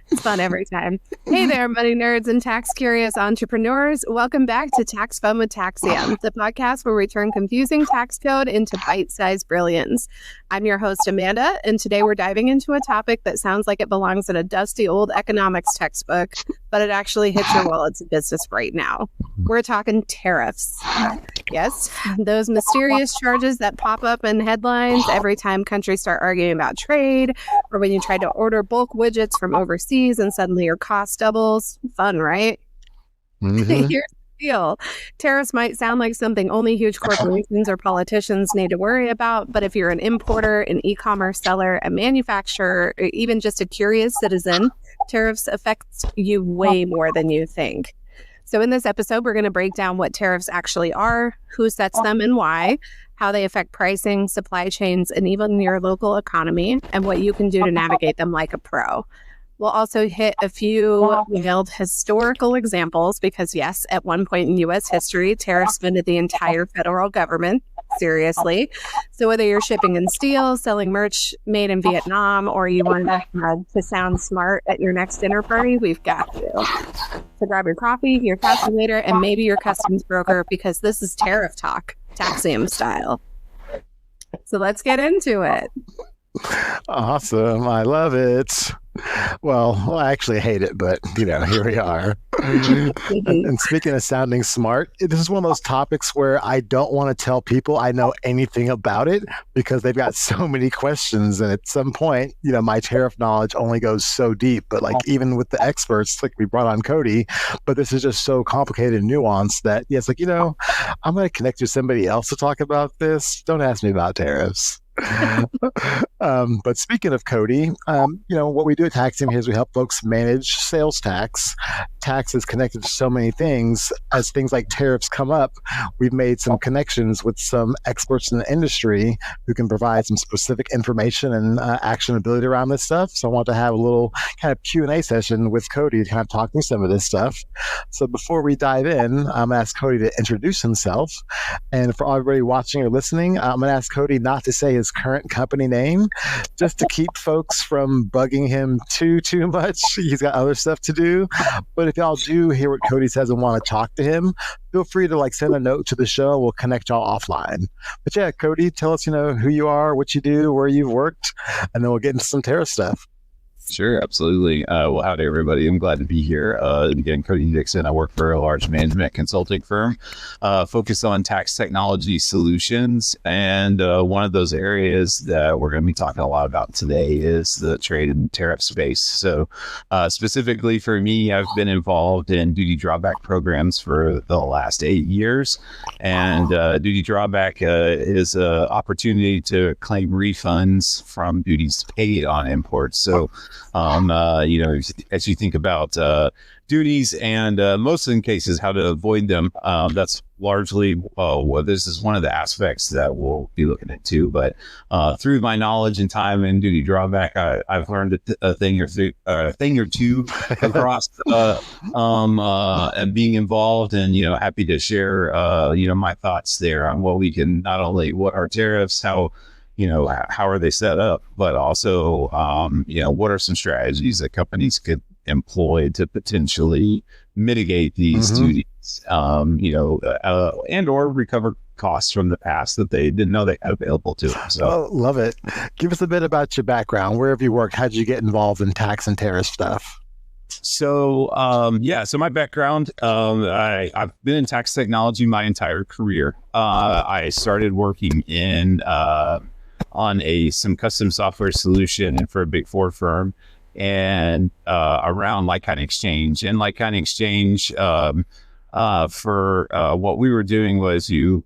It's fun every time. Hey there, money nerds and tax curious entrepreneurs. Welcome back to Tax Fun with Taxium, the podcast where we turn confusing tax code into bite-sized brilliance. I'm your host, Amanda, and today we're diving into a topic that sounds like it belongs in a dusty old economics textbook, but it actually hits your wallets of business right now. We're talking tariffs. Yes, those mysterious charges that pop up in headlines every time countries start arguing about trade, or when you try to order bulk widgets from overseas and suddenly your cost doubles. Fun, right? Mm-hmm. Here's the deal. Tariffs might sound like something only huge corporations or politicians need to worry about, but if you're an importer, an e-commerce seller, a manufacturer, or even just a curious citizen, tariffs affect you way more than you think. So in this episode, we're going to break down what tariffs actually are, who sets them and why, how they affect pricing, supply chains, and even your local economy, and what you can do to navigate them like a pro. We'll also hit a few veiled historical examples because, yes, at one point in U.S. history, tariffs funded the entire federal government. Seriously. So whether you're shipping in steel, selling merch made in Vietnam, or you want to sound smart at your next dinner party, we've got you. So grab your coffee, your calculator, and maybe your customs broker because this is tariff talk, Taxium style. So let's get into it. Awesome. I love it. Well, I actually hate it, but, here we are. And speaking of sounding smart, this is one of those topics where I don't want to tell people I know anything about it because they've got so many questions. And at some point, my tariff knowledge only goes so deep. But even with the experts, like we brought on Cody, but this is just so complicated and nuanced that, I'm going to connect you to somebody else to talk about this. Don't ask me about tariffs. But speaking of Cody, what we do at Taxium here is we help folks manage sales tax. Tax is connected to so many things. As things like tariffs come up, we've made some connections with some experts in the industry who can provide some specific information and actionability around this stuff. So I want to have a little kind of Q&A session with Cody to kind of talk through some of this stuff. So before we dive in, I'm going to ask Cody to introduce himself. And for everybody watching or listening, I'm going to ask Cody not to say his current company name, just to keep folks from bugging him too much. He's got other stuff to do. But if y'all do hear what Cody says and want to talk to him, feel free to send a note to the show. We'll connect y'all offline. But yeah, Cody, tell us, who you are, what you do, where you've worked, and then we'll get into some tariff stuff. Sure, absolutely. Well, howdy, everybody. I'm glad to be here. Again, Cody Dixon. I work for a large management consulting firm focused on tax technology solutions. And one of those areas that we're going to be talking a lot about today is the trade and tariff space. So specifically for me, I've been involved in duty drawback programs for the last 8 years. And duty drawback is an opportunity to claim refunds from duties paid on imports. So as you think about duties and most in cases how to avoid them, that's largely this is one of the aspects that we'll be looking into. But through my knowledge and time in duty drawback, I've learned a thing or two across and being involved, and happy to share my thoughts there on what we can not only what are tariffs, how are they set up, but also, what are some strategies that companies could employ to potentially mitigate these duties, and or recover costs from the past that they didn't know they had available to them. So, love it. Give us a bit about your background. Where have you worked? How did you get involved in tax and tariff stuff? So my background, I've been in tax technology my entire career. I started working on some custom software solution for a Big Four firm, and around like-kind exchange. And like-kind exchange for what we were doing was you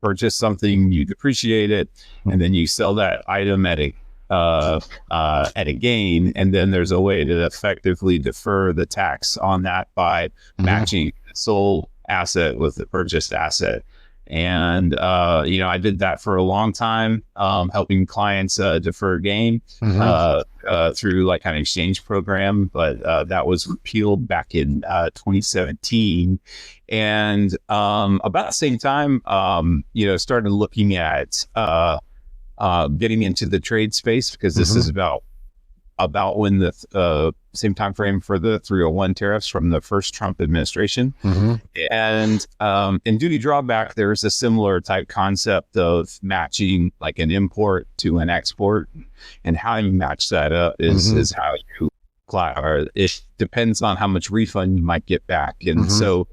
purchase something, you depreciate it, and then you sell that item at a gain, and then there's a way to effectively defer the tax on that by matching the sold asset with the purchased asset. And, I did that for a long time, helping clients defer gain through like an exchange program. But that was repealed back in 2017. And about the same time, started looking at getting into the trade space, because this is about when the same time frame for the 301 tariffs from the first Trump administration. And in duty drawback, there's a similar type concept of matching like an import to an export, and how you match that up is how you or it depends on how much refund you might get back. And so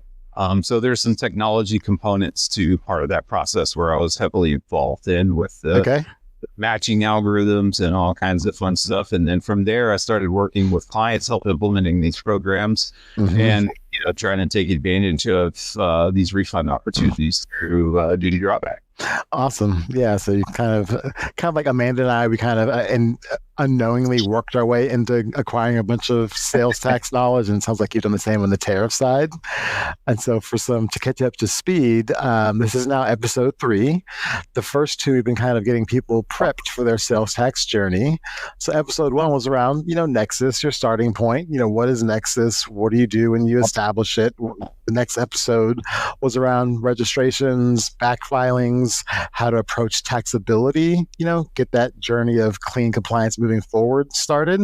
there's some technology components to part of that process where I was heavily involved in with the matching algorithms and all kinds of fun stuff. And then from there, I started working with clients, help implementing these programs, and trying to take advantage of these refund opportunities through duty drawback. Awesome. Yeah. So you kind of like Amanda and I, we kind of unknowingly worked our way into acquiring a bunch of sales tax knowledge, and it sounds like you've done the same on the tariff side. And so to catch up to speed, this is now episode 3. The first 2 we've been kind of getting people prepped for their sales tax journey. So episode 1 was around, Nexus, your starting point. What is Nexus? What do you do when you establish it? The next episode was around registrations, back filings, how to approach taxability, get that journey of clean compliance moving forward started.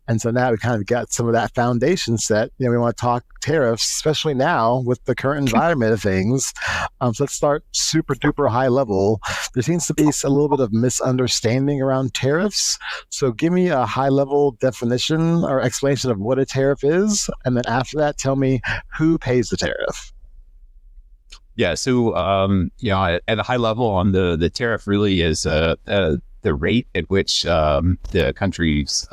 And so now we kind of got some of that foundation set. We want to talk tariffs, especially now with the current environment of things. So let's start super duper high level. There seems to be a little bit of misunderstanding around tariffs. So give me a high level definition or explanation of what a tariff is. And then after that, tell me who pays the tariff. Yeah. So, at a high level on the tariff really is the rate at which the countries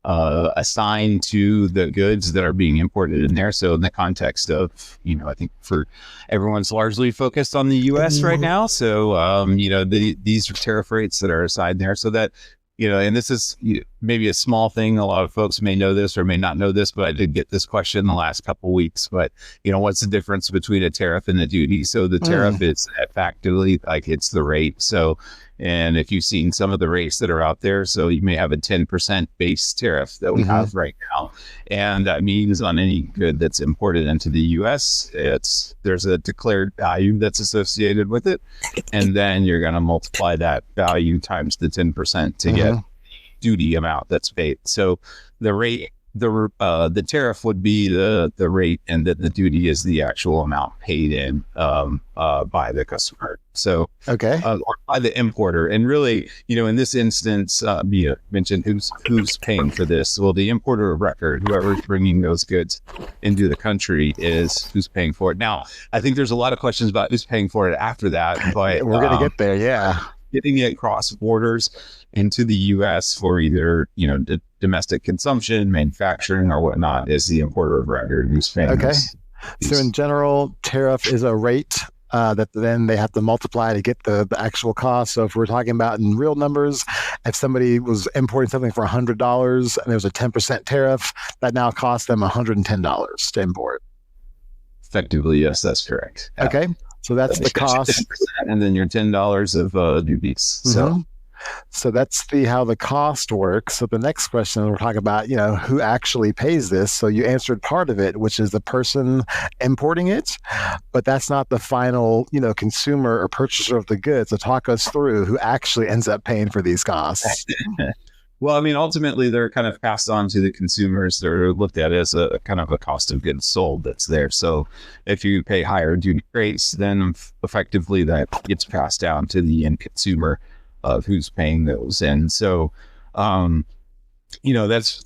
assign to the goods that are being imported in there. So in the context of, I think for everyone's largely focused on the U.S. right now. So, these are tariff rates that are assigned there, so that, and this is maybe a small thing. A lot of folks may know this or may not know this, but I did get this question the last couple of weeks. But, what's the difference between a tariff and a duty? So the tariff is effectively like it's the rate. So, and if you've seen some of the rates that are out there, so you may have a 10% base tariff that we have right now. And that means on any good that's imported into the U.S., there's a declared value that's associated with it. And then you're going to multiply that value times the 10% to get duty amount that's paid. So the rate, the tariff would be the rate, and then the duty is the actual amount paid in by the customer. So or by the importer. And really, in this instance, you mentioned who's paying for this. Well, the importer of record, whoever's bringing those goods into the country, is who's paying for it. Now, I think there's a lot of questions about who's paying for it after that, but we're going to get there. Yeah. Getting it across borders into the U.S. for either, domestic consumption, manufacturing, or whatnot is the importer of record who's paying. So in general, tariff is a rate that then they have to multiply to get the actual cost. So if we're talking about in real numbers, if somebody was importing something for $100 and there's a 10% tariff, that now costs them $110 to import. Effectively, yes, that's correct. Yeah. Okay. So that's the cost. And then your $10 of duties. So that's how the cost works. So the next question we're talking about, who actually pays this. So you answered part of it, which is the person importing it, but that's not the final, consumer or purchaser of the goods. So talk us through who actually ends up paying for these costs. Well, ultimately, they're kind of passed on to the consumers. They're looked at as a kind of a cost of goods sold that's there. So if you pay higher duty rates, then effectively that gets passed down to the end consumer of who's paying those. And so, that's,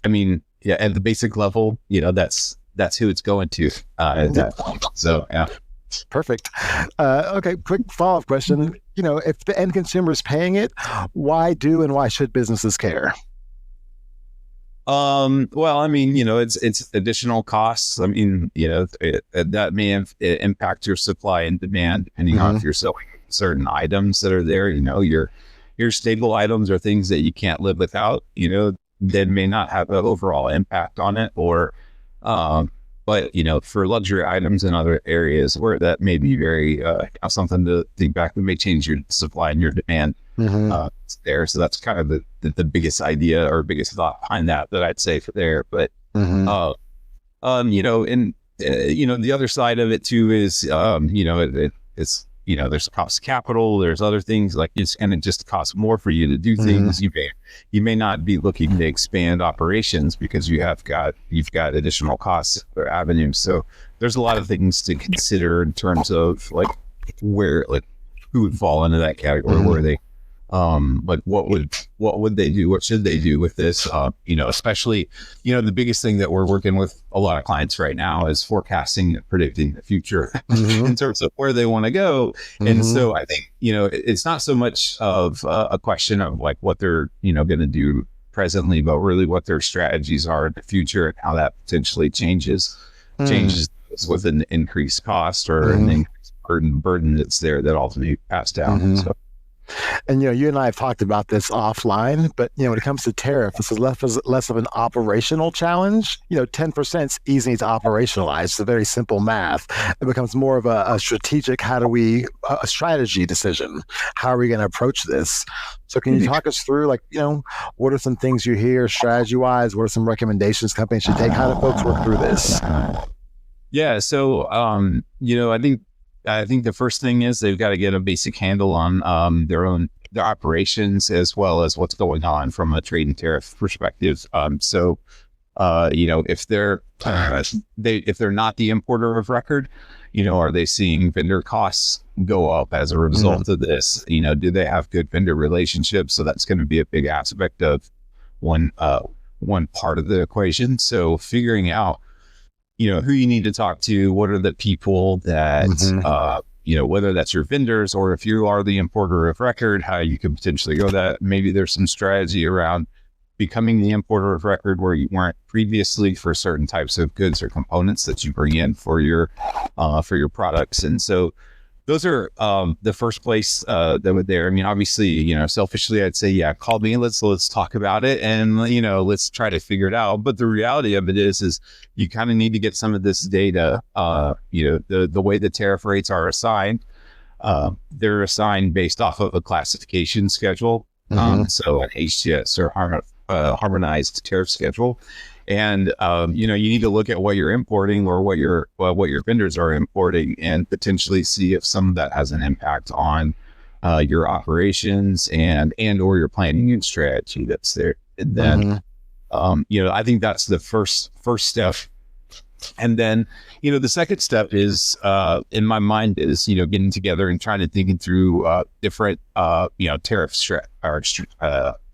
at the basic level, that's who it's going to at that point. So, yeah. Perfect. Okay, quick follow-up question. If the end consumer is paying it, why do and why should businesses care? It's additional costs. That may impact your supply and demand depending on if you're selling certain items that are there. Your staple items are things that you can't live without, that may not have an overall impact on it, or, but, for luxury items in other areas where that may be very, something to think back that may change your supply and your demand there. So that's kind of the biggest idea or biggest thought behind that I'd say for there. But, the other side of it too is, it's there's a cost of capital, there's other things like and it just costs more for you to do things. You may not be looking to expand operations because you've got additional costs or avenues. So there's a lot of things to consider in terms of like who would fall into that category, where they like what would they do, what should they do with this, especially the biggest thing that we're working with a lot of clients right now is forecasting and predicting the future in terms of where they want to go. And so I think it's not so much of a question of like what they're going to do presently, but really what their strategies are in the future and how that potentially changes with an increased cost or an increased burden that's there that ultimately passed down. So. And you and I have talked about this offline, but when it comes to tariff, this is less of an operational challenge. 10% is easy to operationalize. It's a very simple math. It becomes more of a strategic, a strategy decision. How are we going to approach this? So can you talk us through, like, what are some things you hear strategy-wise? What are some recommendations companies should take? How do folks work through this? Yeah. So, I think the first thing is they've got to get a basic handle on their operations as well as what's going on from a trade and tariff perspective. If they're not the importer of record, are they seeing vendor costs go up as a result of this? Do they have good vendor relationships? So that's going to be a big aspect of one part of the equation. So figuring out who you need to talk to, what are the people that, whether that's your vendors or if you are the importer of record, how you could potentially go that. Maybe there's some strategy around becoming the importer of record where you weren't previously for certain types of goods or components that you bring in for your products. And so those are the first place that would there. I mean, obviously, selfishly, I'd say, yeah, call me. Let's talk about it, and let's try to figure it out. But the reality of it is you kind of need to get some of this data. The way the tariff rates are assigned, they're assigned based off of a classification schedule. So an HTS or harmonized tariff schedule. And, you need to look at what you're importing or what your vendors are importing and potentially see if some of that has an impact on your operations and or your planning and strategy that's there. And then, I think that's the first step. And then, the second step is, in my mind is, getting together and trying to think through different, tariff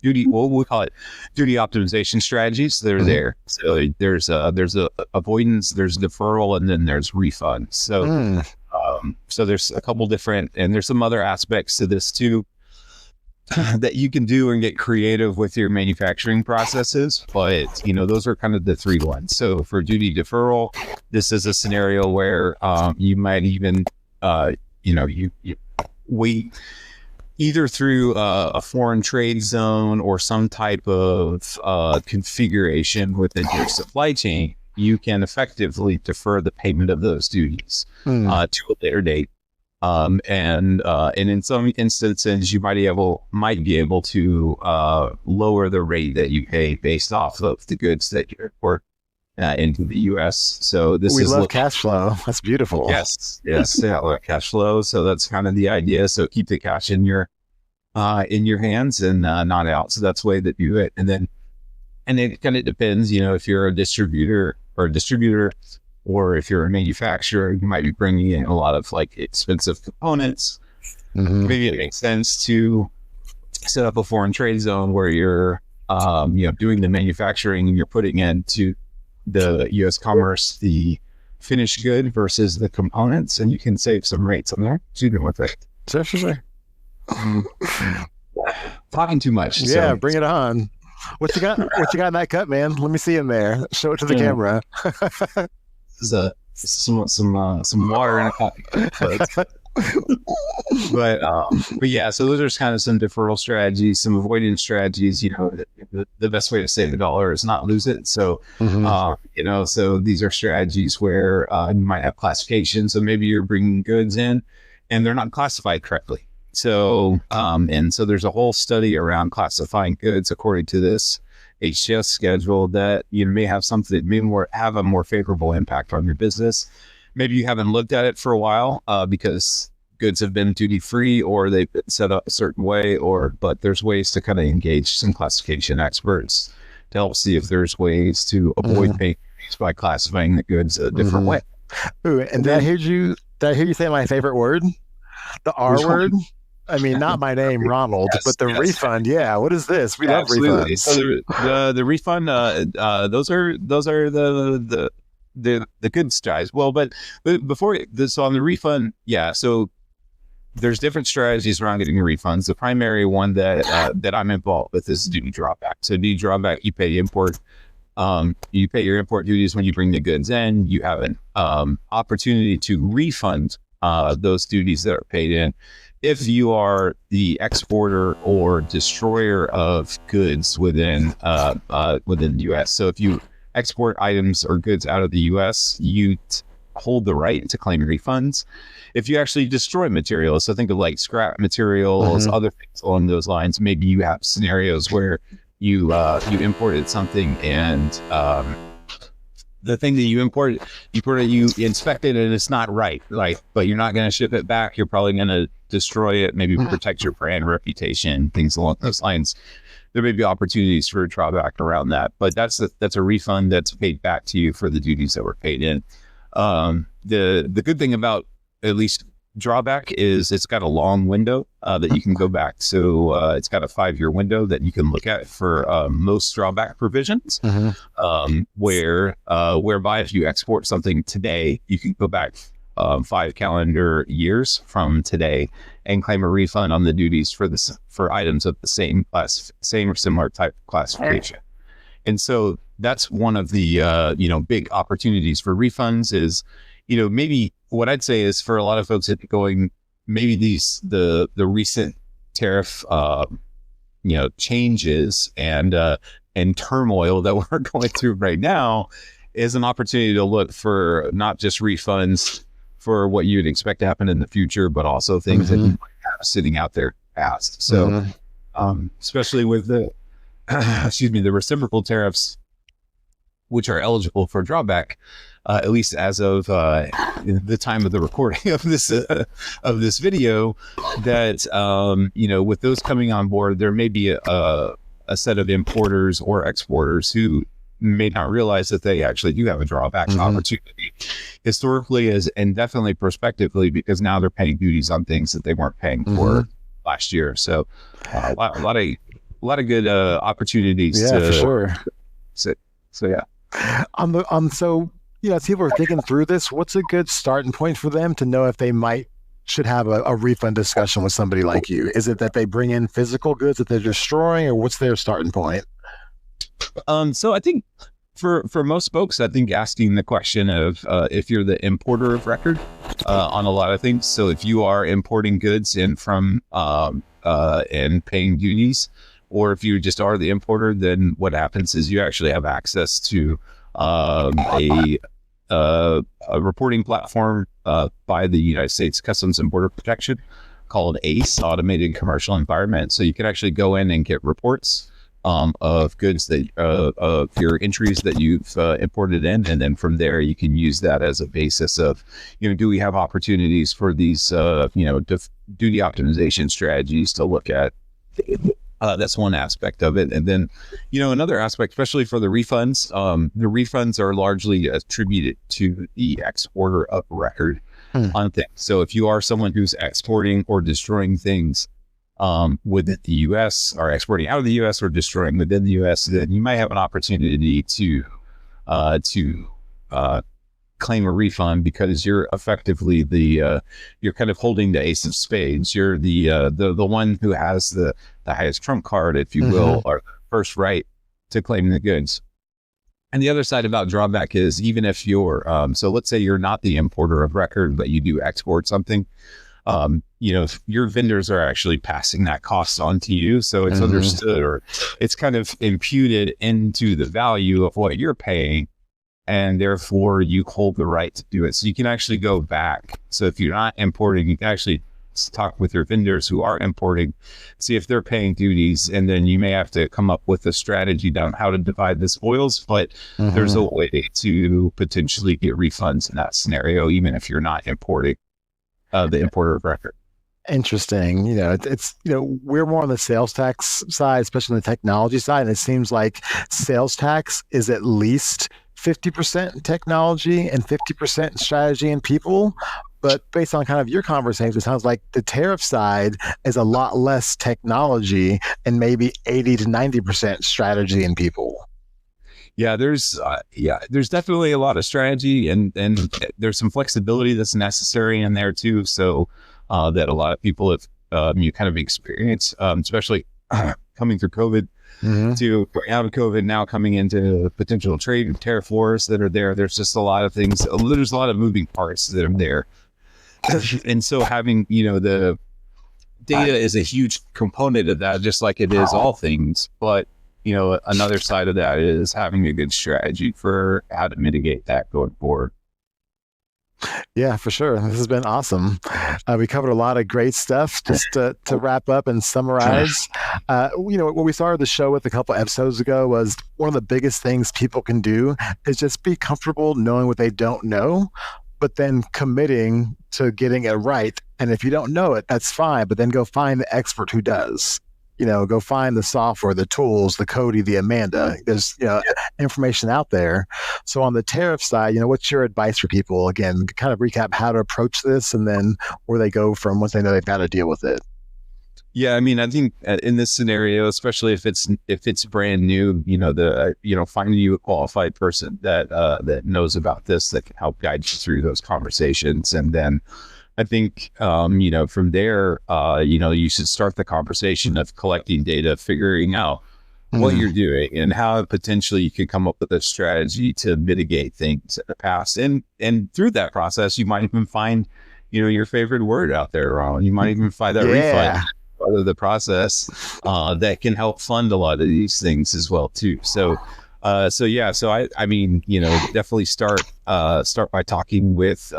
duty, what we call it, duty optimization strategies that are there. So there's a avoidance, there's deferral, and then there's refund. So so there's a couple different, and there's some other aspects to this too that you can do and get creative with your manufacturing processes. But those are kind of the three ones. So for duty deferral, this is a scenario where you might even you wait either through a foreign trade zone or some type of configuration within your supply chain. You can effectively defer the payment of those duties to a later date. And in some instances, you might be able to lower the rate that you pay based off of the goods that you import into the U.S. So we love cash flow. That's beautiful. Yes, yeah, love cash flow. So that's kind of the idea. So keep the cash in your hands and not out. So that's the way that you do it. And it kind of depends. If you're a distributor, or if you're a manufacturer, you might be bringing in a lot of like expensive components. Maybe it makes sense to set up a foreign trade zone where you're, doing the manufacturing and you're putting into the U.S. commerce the finished good versus the components, and you can save some rates on there. So you know what that? Sure. Talking too much. Yeah, so. Bring it on. What you got? What you got in that cup, man? Let me see in there. Show it to the camera. This is some water in a coffee cup. But yeah, so those are kind of some deferral strategies, some avoidance strategies. The best way to save the dollar is not lose it. So so these are strategies where you might have classification. So maybe you're bringing goods in and they're not classified correctly. So and so there's a whole study around classifying goods according to this HTS schedule that may have something that may have a more favorable impact on your business. Maybe you haven't looked at it for a while because goods have been duty free or they've been set up a certain way, but there's ways to kind of engage some classification experts to help see if there's ways to avoid paying duties by classifying the goods a different way. Ooh, and did I hear you say my favorite word? The R word? I mean, not my name, Ronald, but the refund. Yeah. What is this? We love refunds. So the refund, those are the good strategies. Well, but before this on the refund, so there's different strategies around getting refunds. The primary one that I'm involved with is duty drawback. So duty drawback, you pay import. You pay your import duties when you bring the goods in. You have an opportunity to refund those duties that are paid in if you are the exporter or destroyer of goods within the U.S. So if you export items or goods out of the U.S., you hold the right to claim refunds. If you actually destroy materials, so think of like scrap materials, other things along those lines. Maybe you have scenarios where you imported something and the thing that you imported, you inspected and it's not right, but you're not going to ship it back. You're probably going to destroy it, maybe protect your brand reputation, things along those lines. There may be opportunities for a drawback around that, but that's a refund that's paid back to you for the duties that were paid in. The good thing about at least drawback is it's got a long window that you can go back. So it's got a 5-year window that you can look at for most drawback provisions, whereby if you export something today, you can go back 5 calendar years from today and claim a refund on the duties for items of the same or similar type classification. And so that's one of the big opportunities for refunds is, maybe what I'd say is for a lot of folks going, maybe the recent tariff changes and turmoil that we're going through right now is an opportunity to look for not just refunds for what you'd expect to happen in the future, but also things that you might have sitting out there past. So especially with the the reciprocal tariffs, which are eligible for drawback, at least as of the time of the recording of this video, that with those coming on board, there may be a set of importers or exporters who may not realize that they actually do have a drawback opportunity historically and definitely prospectively, because now they're paying duties on things that they weren't paying for last year. So a lot of good opportunities. Yeah, for sure. So yeah. So as people are thinking through this, what's a good starting point for them to know if they should have a refund discussion with somebody like you? Is it that they bring in physical goods that they're destroying, or what's their starting point? So I think for most folks, I think asking the question of if you're the importer of record on a lot of things. So if you are importing goods in from and paying duties, or if you just are the importer, then what happens is you actually have access to a reporting platform by the United States Customs and Border Protection called ACE, Automated Commercial Environment. So you can actually go in and get reports of goods that of your entries that you've imported in, and then from there you can use that as a basis of, do we have opportunities for these duty optimization strategies to look at. That's one aspect of it. And then, another aspect, especially for the refunds are largely attributed to the exporter of record on things. So if you are someone who's exporting or destroying things within the U.S. or exporting out of the U.S. or destroying within the U.S., then you might have an opportunity to claim a refund, because you're effectively you're kind of holding the ace of spades. You're the one who has the highest trump card, if you will, or first right to claim the goods. And the other side about drawback is, even if you're so let's say you're not the importer of record, but you do export something, your vendors are actually passing that cost on to you. So it's understood, or it's kind of imputed into the value of what you're paying. And therefore you hold the right to do it. So you can actually go back. So if you're not importing, you can actually talk with your vendors who are importing, see if they're paying duties. And then you may have to come up with a strategy on how to divide the spoils, but there's a way to potentially get refunds in that scenario, even if you're not importing. the importer of record. Interesting. It's we're more on the sales tax side, especially on the technology side, and it seems like sales tax is at least 50% technology and 50% strategy and people. But based on kind of your conversation, it sounds like the tariff side is a lot less technology and maybe 80 to 90% strategy and people. Yeah, there's definitely a lot of strategy and there's some flexibility that's necessary in there too. So that a lot of people have you kind of experienced, especially coming through COVID, to out of COVID, now coming into potential trade and tariff wars that are there. There's just a lot of things. There's a lot of moving parts that are there. And so having, the data is a huge component of that, just like it is all things. But, another side of that is having a good strategy for how to mitigate that going forward. Yeah, for sure. This has been awesome. We covered a lot of great stuff. Just to wrap up and summarize, what we started the show with a couple episodes ago was one of the biggest things people can do is just be comfortable knowing what they don't know, but then committing to getting it right. And if you don't know it, that's fine, but then go find the expert who does. Go find the software, the tools, the Cody, the Amanda. There's information out there. So on the tariff side, what's your advice for people? Again, kind of recap how to approach this and then where they go from once they know they've got to deal with it. Yeah, I mean, I think in this scenario, especially if it's brand new, finding you a qualified person that knows about this, that can help guide you through those conversations. And then I think, from there, you should start the conversation of collecting data, figuring out what you're doing and how potentially you could come up with a strategy to mitigate things in the past. And through that process, you might even find, your favorite word out there, Ron. You might even find that refund part of the process that can help fund a lot of these things as well, too. So I mean, definitely start by talking with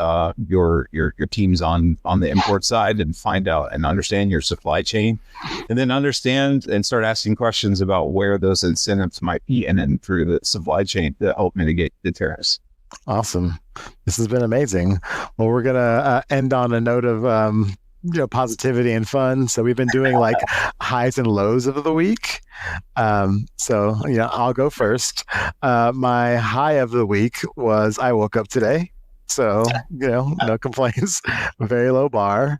your teams on the import side and find out and understand your supply chain, and then understand and start asking questions about where those incentives might be and then through the supply chain to help mitigate the tariffs. Awesome. This has been amazing. Well, we're going to end on a note of positivity and fun. So we've been doing like highs and lows of the week. So I'll go first. My high of the week was I woke up today. So, no complaints, very low bar.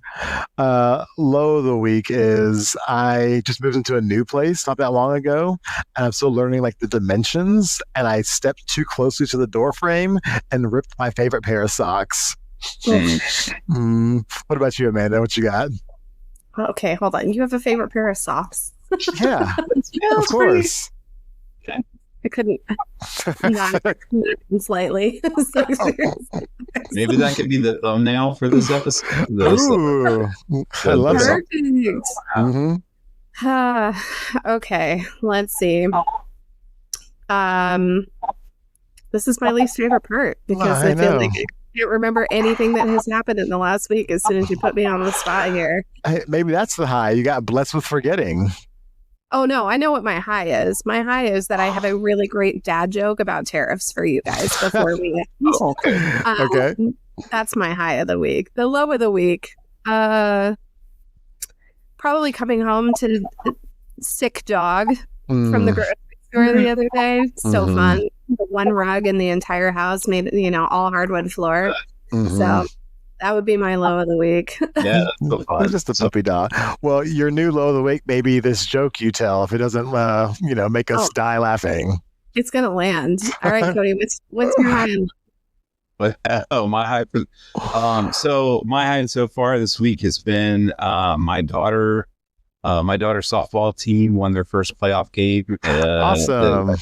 Low of the week is I just moved into a new place not that long ago, and I'm still learning like the dimensions, and I stepped too closely to the door frame and ripped my favorite pair of socks. What about you, Amanda? What you got? Okay, hold on. You have a favorite pair of socks? Yeah, of course. I couldn't not slightly. Maybe that could be the thumbnail for this episode. Ooh, I love it. Okay, let's see. This is my least favorite part because I feel like I can't remember anything that has happened in the last week as soon as you put me on the spot here. Hey, maybe that's the high. You got blessed with forgetting. Oh, no, I know what my high is. My high is that I have a really great dad joke about tariffs for you guys before we end. Okay. That's my high of the week. The low of the week, probably coming home to a sick dog from the grocery store the other day. So fun. The one rug in the entire house made, all hardwood floor. So that would be my low of the week. Yeah, so fun. Just a puppy dog. Well, your new low of the week may be this joke you tell if it doesn't, make us die laughing. It's gonna land. All right, Cody. What's your high? My high. So my high so far this week has been my daughter's softball team won their first playoff game. Awesome.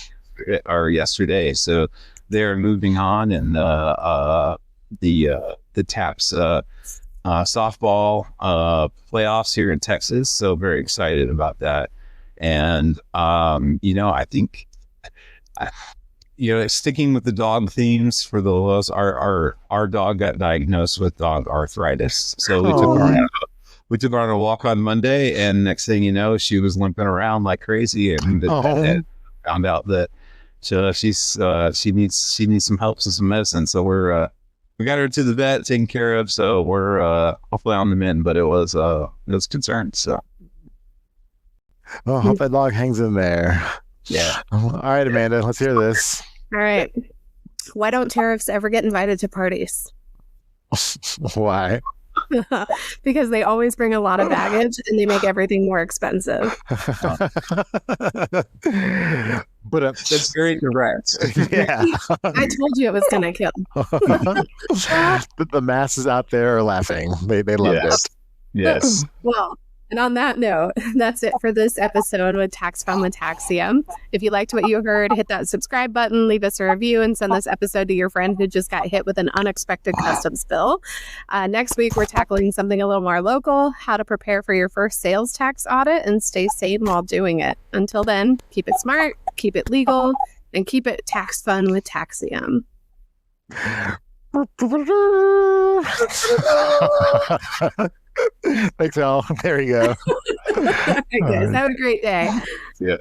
Yesterday. So they're moving on, and the TAPS softball playoffs here in Texas. So very excited about that. And, I think, sticking with the dog themes for the lows, our dog got diagnosed with dog arthritis. So we took her on a walk on Monday, and next thing you know, she was limping around like crazy, and found out that she needs some help and some medicine. So we're we got her to the vet, taken care of. So we're hopefully on the mend, but it was concerned. So. Well, I hope that dog hangs in there. Yeah. All right, Amanda, let's hear this. All right. Why don't tariffs ever get invited to parties? Why? Because they always bring a lot of baggage and they make everything more expensive. But That's very direct. yeah, I told you it was going to kill. the masses out there are laughing. They loved Yes. it. Yes. Well, and on that note, that's it for this episode with Tax Fun with Taxium. If you liked what you heard, hit that subscribe button, leave us a review, and send this episode to your friend who just got hit with an unexpected customs bill. Next week, we're tackling something a little more local, how to prepare for your first sales tax audit and stay sane while doing it. Until then, keep it smart, keep it legal, and keep it tax fun with Taxium. Thanks, Al. There you go. All right, guys, have a great day. Yeah.